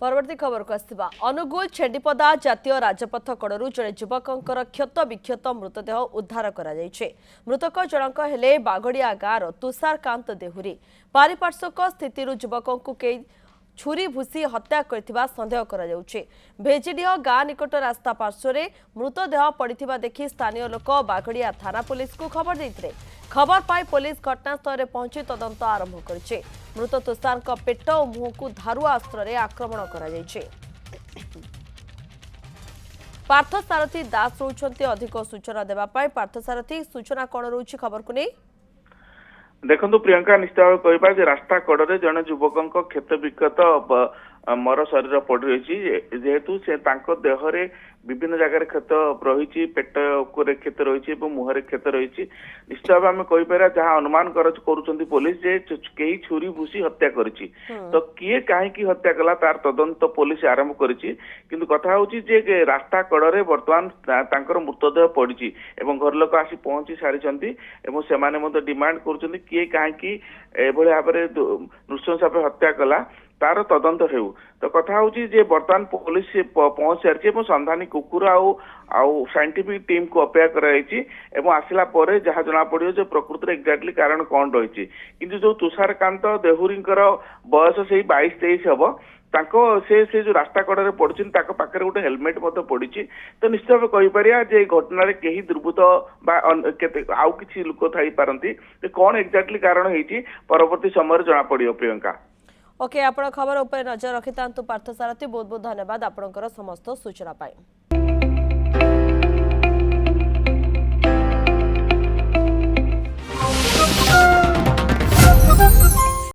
परवर्ती खबर को आसवा अनुगुल छेडीपदा जातीय राजपथ कड़ू जड़े युवकर क्षत विक्षत मृतदेह उद्धार कर मृतक जनक हेले बागड़िया गाँव तुषारकांत देहुरी पारिपार्श्विक स्थित युवक को छुरी भूसी हत्या करथिबा संदेह करा जाउछे। भेजिडीह गाँ निकट रास्ता पार्श्व मृतदेह पड़िथिबा देखि स्थानीय लोक बागड़िया थाना पुलिस को खबर देथिले। खबर पाई पुलिस घटनास्थल में पहुंची तदंत आरंभ करिछे। मृत तुषार पेट और मुह को धारुआ अस्त्र आक्रमण करा जाइछे। पार्थसारथी दास रोचंती अधिक सूचना देबा पाई। पार्थसारथी सूचना कौन रोची खबर को नहीं देखो प्रियंका निश्चित भाव कह रास्ता कड़े जड़े युवक क्षत विक्षत मर शरीर पड़ रही जेहेतु से देहरे विभिन्न जगह क्षत रही पेट क्षत रही मुहर क्षत रही निश्चित भाव आम कहीपर जहाँ अनुमान कर पुलिस जे कई छुरी भूसी हत्या करी तो किए कहीं हत्या कला तार तदंत पुलिस आरंभ करी कथा हूँ जे रास्ता कड़े बर्तमान मृतदेह पड़ी घर लोक आसी पहुंची सारी से डिमांड कर किए कहीं भाव में नृशंस भाव हत्या कला तार तदंत हेउ तो कथा हूँ जे बर्तमान पुलिस पहुंच सारी संधानी कुकुर आउ साइंटिफिक टीम को अपेक्षा कर आसला जहाँ जना पड़ो जो प्रकृति एक्जाक्टली कारण कौन रही किंतु जो तुषारकांत देहुरी बयस से 22-23 हम से जो रास्ता कड़े पड़ी पाखे गोटे हेलमेट पड़ी तो निश्चित भाव कहीपर जे घटना कहीं दुर्बृत्त आउ कि लोक थी पारती कौन एक्जाक्टली कारण होती परवर्ती समय जना पड़ो प्रियंका। ओके आपण खबर उपर नजर रखि पार्थसारथी बहुत बहुत धन्यवाद आपणकर समस्त सूचना पाई।